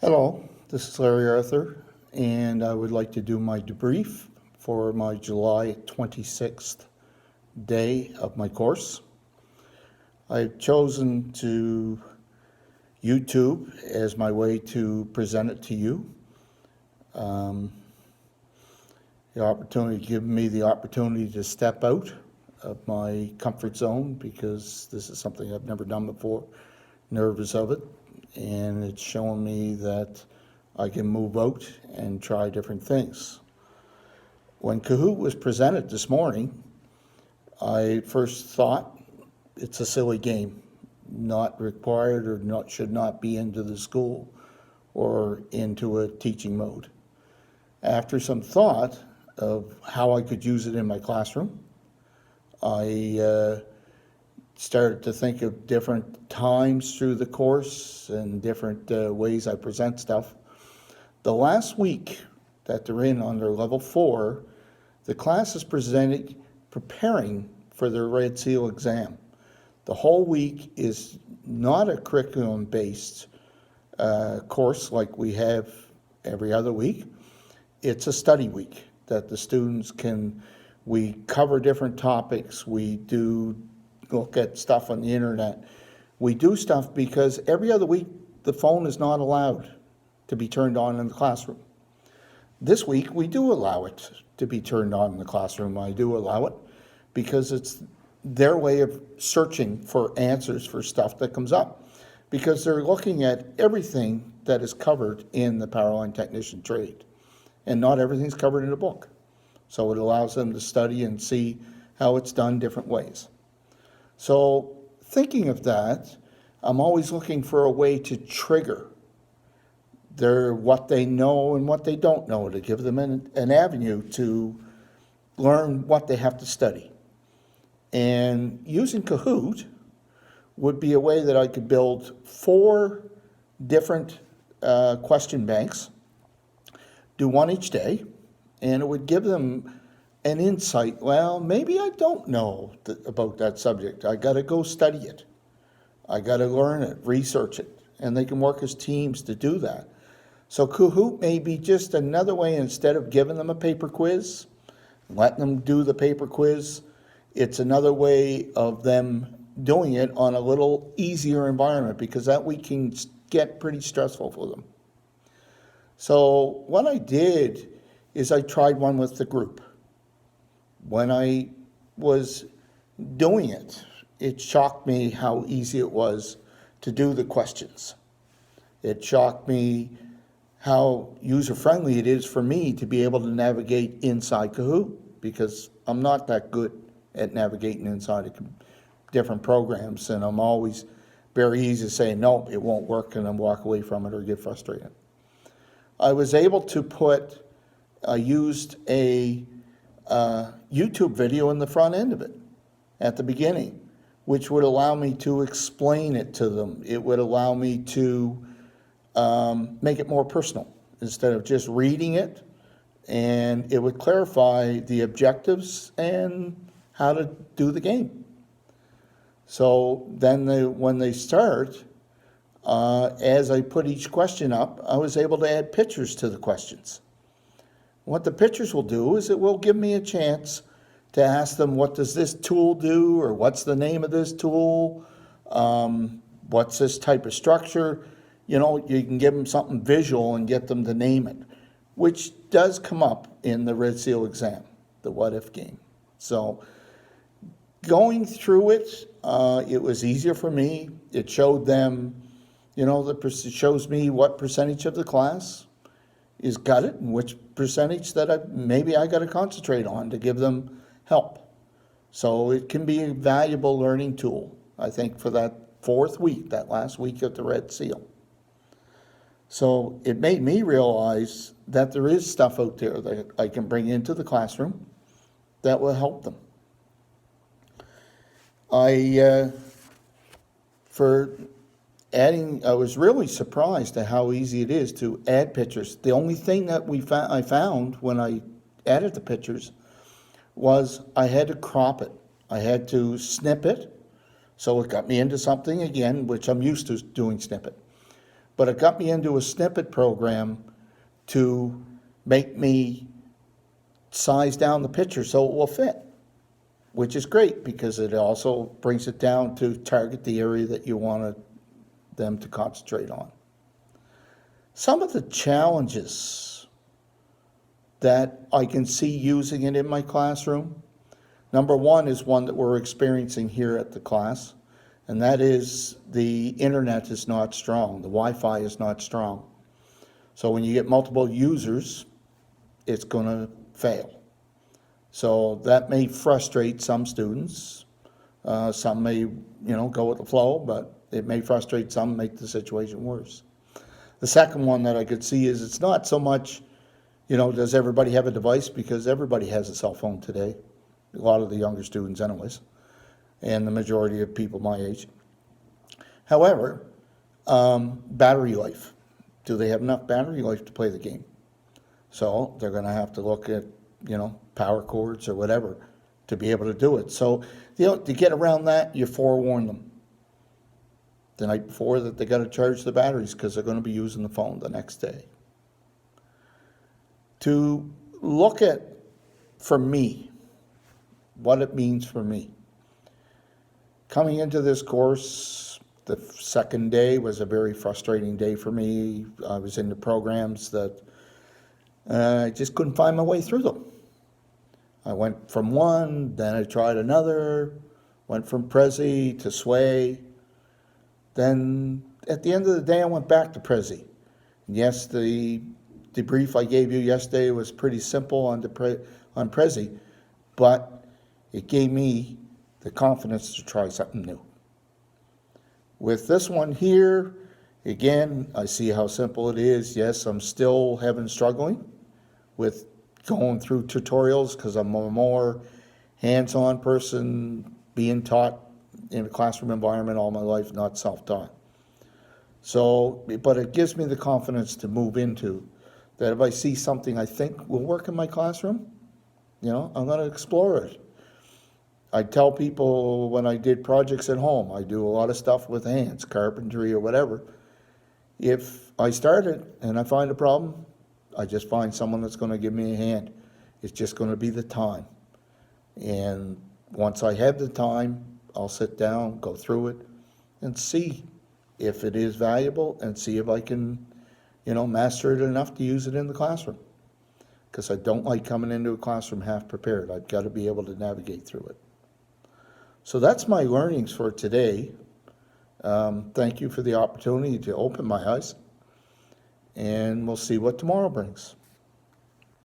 Hello, this is Larry Arthur, and I would like to do my debrief for my July 26th day of my course. I've chosen to YouTube as my way to present it to you. The opportunity given me the opportunity to step out of my comfort zone because this is something I've never done before, nervous of it, and it's showing me that I can move out and try different things. When Kahoot was presented this morning, I first thought it's a silly game, not required or should not be into the school or into a teaching mode. After some thought of how I could use it in my classroom, I started to think of different times through the course and different ways I present stuff. The last week that they're in on their level 4, the class is preparing for their Red Seal exam. The whole week is not a curriculum-based course like we have every other week. It's a study week that the students we cover different topics, we do look at stuff on the internet. We do stuff because every other week the phone is not allowed to be turned on in the classroom. This week we do allow it to be turned on in the classroom. I do allow it because it's their way of searching for answers for stuff that comes up, because they're looking at everything that is covered in the Powerline Technician trade, and not everything's covered in a book. So it allows them to study and see how it's done different ways. So thinking of that, I'm always looking for a way to trigger what they know and what they don't know, to give them an avenue to learn what they have to study. And using Kahoot would be a way that I could build 4 different question banks, do one each day, and it would give them an insight. Well, maybe I don't know about that subject. I got to go study it. I got to learn it, research it, and they can work as teams to do that. So Kahoot may be just another way, instead of giving them a paper quiz, letting them do the paper quiz, it's another way of them doing it on a little easier environment, because that week can get pretty stressful for them. So what I did is I tried one with the group. When I was doing it, it shocked me how easy it was to do the questions. It shocked me how user-friendly it is for me to be able to navigate inside Kahoot, because I'm not that good at navigating inside different programs, and I'm always very easy to say, no, it won't work, and then walk away from it or get frustrated. I was able to I used a YouTube video in the front end of it at the beginning, which would allow me to explain it to them. It would allow me to make it more personal instead of just reading it, and it would clarify the objectives and how to do the game. So then when they start, as I put each question up, I was able to add pictures to the questions. What the pictures will do is it will give me a chance to ask them, what does this tool do, or what's the name of this tool, what's this type of structure. You can give them something visual and get them to name it, which does come up in the Red Seal exam, the what if game. So going through it, it was easier for me. It showed them, it shows me what percentage of the class is got it and which percentage that maybe I got to concentrate on to give them help. So it can be a valuable learning tool, I think, for that 4th week, that last week of the Red Seal. So it made me realize that there is stuff out there that I can bring into the classroom that will help them. I was really surprised at how easy it is to add pictures. The only thing that I found when I added the pictures was I had to crop it. I had to snip it, so it got me into something again, which I'm used to doing snippet. but it got me into a snippet program to make me size down the picture so it will fit, which is great because it also brings it down to target the area that you want them to concentrate on. Some of the challenges that I can see using it in my classroom, number one is one that we're experiencing here at the class, and that is the internet is not strong. The Wi-Fi is not strong. So when you get multiple users, it's going to fail. So that may frustrate some students. Some may, go with the flow, but it may frustrate some, make the situation worse. The second one that I could see is it's not so much, does everybody have a device? Because everybody has a cell phone today. A lot of the younger students anyways, and the majority of people my age. However, battery life. Do they have enough battery life to play the game? So they're going to have to look at, power cords or whatever to be able to do it. So, to get around that, you forewarn them the night before that they got to charge the batteries because they're going to be using the phone the next day. To look at, for me, what it means for me. Coming into this course, the second day was a very frustrating day for me. I was into programs that I just couldn't find my way through them. I went from one, then I tried another, went from Prezi to Sway. Then at the end of the day, I went back to Prezi. Yes, the debrief I gave you yesterday was pretty simple on Prezi, but it gave me the confidence to try something new. With this one here, again, I see how simple it is. Yes, I'm still struggling with going through tutorials because I'm a more hands-on person, being taught in a classroom environment all my life, not self-taught. So, but it gives me the confidence to move into that if I see something I think will work in my classroom, I'm going to explore it. I tell people when I did projects at home, I do a lot of stuff with hands, carpentry or whatever. If I start it and I find a problem, I just find someone that's going to give me a hand. It's just going to be the time. And once I have the time, I'll sit down, go through it, and see if it is valuable and see if I can, master it enough to use it in the classroom. Because I don't like coming into a classroom half prepared. I've got to be able to navigate through it. So that's my learnings for today. Thank you for the opportunity to open my eyes, and we'll see what tomorrow brings.